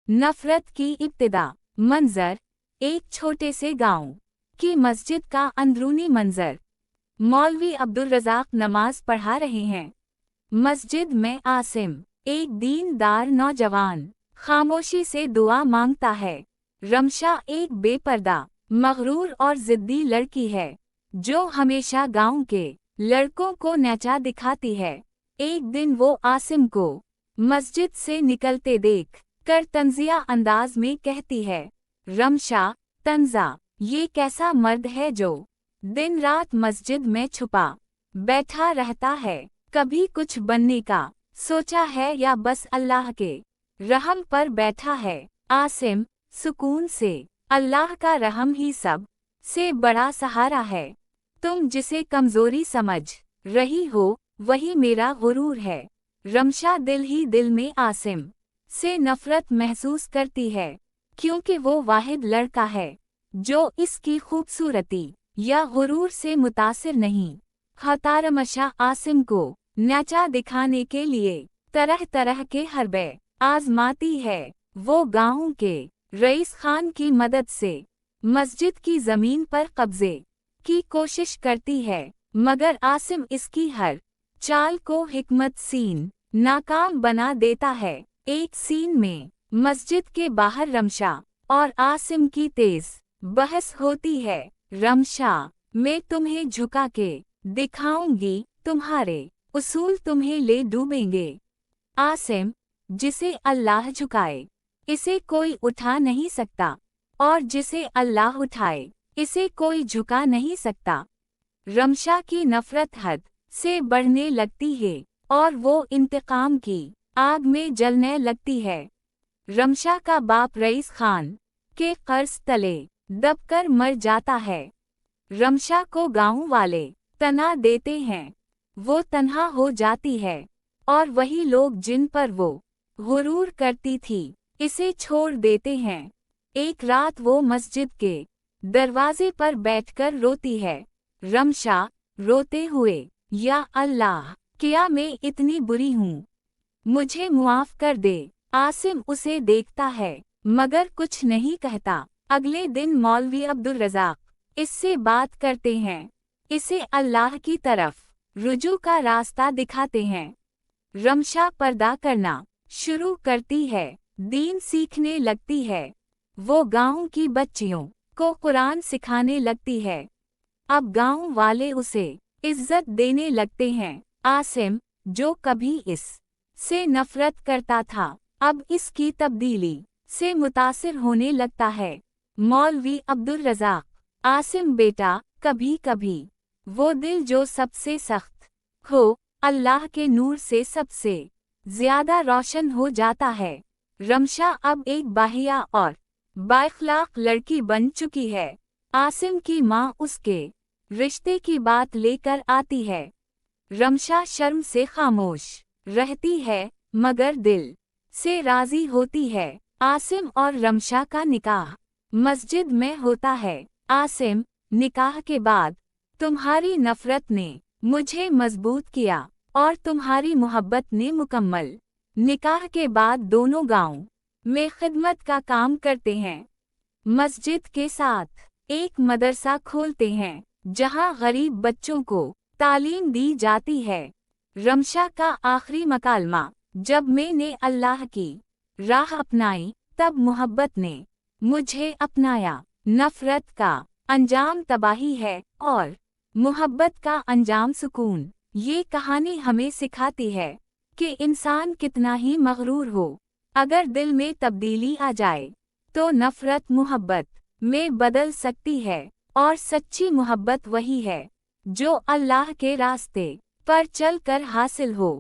नफरत की इब्तिदा। मंजर, एक छोटे से गांव की मस्जिद का अंदरूनी मंजर। मौलवी अब्दुल रज़ाक नमाज पढ़ा रहे हैं। मस्जिद में आसिम, एक दीनदार नौजवान, खामोशी से दुआ मांगता है। रमशा एक बेपर्दा, मगरूर और जिद्दी लड़की है जो हमेशा गांव के लड़कों को नीचा दिखाती है। एक दिन वो आसिम को मस्जिद से निकलते देख कर तंजिया अंदाज में कहती है, रमशा, तंजा, ये कैसा मर्द है जो दिन रात मस्जिद में छुपा बैठा रहता है। कभी कुछ बनने का सोचा है या बस अल्लाह के रहम पर बैठा है। आसिम, सुकून से, अल्लाह का रहम ही सब से बड़ा सहारा है। तुम जिसे कमजोरी समझ रही हो वही मेरा गुरूर है। रमशा दिल ही दिल में आसिम से नफरत महसूस करती है, क्योंकि वो वाहिद लड़का है जो इसकी खूबसूरती या गुरूर से मुतासिर नहीं। खतारमशा आसिम को नीचा दिखाने के लिए तरह तरह के हरबे आजमाती है। वो गांव के रईस खान की मदद से मस्जिद की जमीन पर कब्जे की कोशिश करती है, मगर आसिम इसकी हर चाल को हिकमत सीन नाकाम बना देता है। एक सीन में मस्जिद के बाहर रमशा और आसिम की तेज बहस होती है। रमशा, मैं तुम्हें झुका के दिखाऊंगी, तुम्हारे उसूल तुम्हें ले डूबेंगे। आसिम, जिसे अल्लाह झुकाए इसे कोई उठा नहीं सकता, और जिसे अल्लाह उठाए इसे कोई झुका नहीं सकता। रमशा की नफरत हद से बढ़ने लगती है और वो इंतकाम की आग में जलने लगती है। रमशा का बाप रईस खान के कर्ज तले दबकर मर जाता है। रमशा को गांव वाले तना देते हैं। वो तन्हा हो जाती है और वही लोग जिन पर वो गुरूर करती थी इसे छोड़ देते हैं। एक रात वो मस्जिद के दरवाजे पर बैठकर रोती है। रमशा रोते हुए, या अल्लाह, क्या मैं इतनी बुरी हूँ? मुझे मुआफ कर दे। आसिम उसे देखता है मगर कुछ नहीं कहता। अगले दिन मौलवी अब्दुल रज़ाक इससे बात करते हैं, इसे अल्लाह की तरफ रुजू का रास्ता दिखाते हैं। रमशा पर्दा करना शुरू करती है, दीन सीखने लगती है। वो गांव की बच्चियों को कुरान सिखाने लगती है। अब गांव वाले उसे इज्जत देने लगते हैं। आसिम, जो कभी इस से नफरत करता था, अब इसकी तब्दीली से मुतासिर होने लगता है। मौलवी अब्दुल रज़ाक, आसिम बेटा, कभी कभी वो दिल जो सबसे सख्त हो अल्लाह के नूर से सबसे ज्यादा रोशन हो जाता है। रमशा अब एक बाहिया और बाइखलाक लड़की बन चुकी है। आसिम की माँ उसके रिश्ते की बात लेकर आती है। रमशा शर्म से खामोश रहती है, मगर दिल से राजी होती है। आसिम और रमशा का निकाह मस्जिद में होता है। आसिम, निकाह के बाद तुम्हारी नफरत ने मुझे मजबूत किया और तुम्हारी मोहब्बत ने मुकम्मल। निकाह के बाद दोनों गांव में खिदमत का काम करते हैं। मस्जिद के साथ एक मदरसा खोलते हैं जहां गरीब बच्चों को तालीम दी जाती है। रमशा का आखिरी मकालमा, जब मैंने अल्लाह की राह अपनाई तब मोहब्बत ने मुझे अपनाया। नफरत का अंजाम तबाही है और मोहब्बत का अंजाम सुकून। ये कहानी हमें सिखाती है कि इंसान कितना ही मगरूर हो, अगर दिल में तब्दीली आ जाए तो नफरत मोहब्बत में बदल सकती है। और सच्ची मोहब्बत वही है जो अल्लाह के रास्ते पर चलकर हासिल हो।